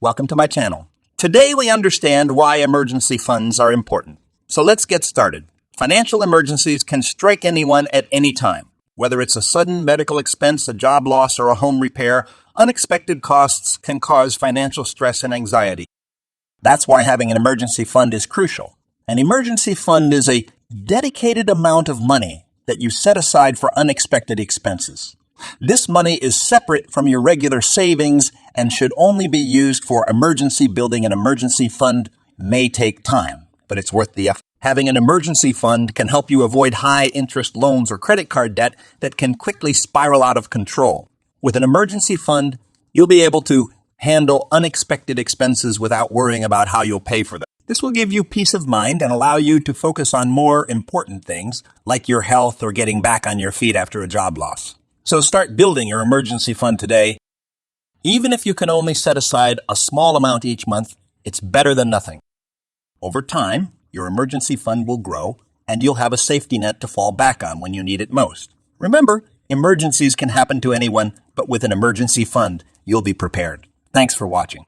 Welcome to my channel. Today we understand why emergency funds are important. So let's get started. Financial emergencies can strike anyone at any time. Whether it's a sudden medical expense, a job loss, or a home repair, unexpected costs can cause financial stress and anxiety. That's why having an emergency fund is crucial. An emergency fund is a dedicated amount of money that you set aside for unexpected expenses. This money is separate from your regular savings and should only be used for emergency. Building an emergency fund may take time, but it's worth the effort. Having an emergency fund can help you avoid high-interest loans or credit card debt that can quickly spiral out of control. With an emergency fund, you'll be able to handle unexpected expenses without worrying about how you'll pay for them. This will give you peace of mind and allow you to focus on more important things, like your health or getting back on your feet after a job loss. So start building your emergency fund today. Even if you can only set aside a small amount each month, it's better than nothing. Over time, your emergency fund will grow, and you'll have a safety net to fall back on when you need it most. Remember, emergencies can happen to anyone, but with an emergency fund, you'll be prepared. Thanks for watching.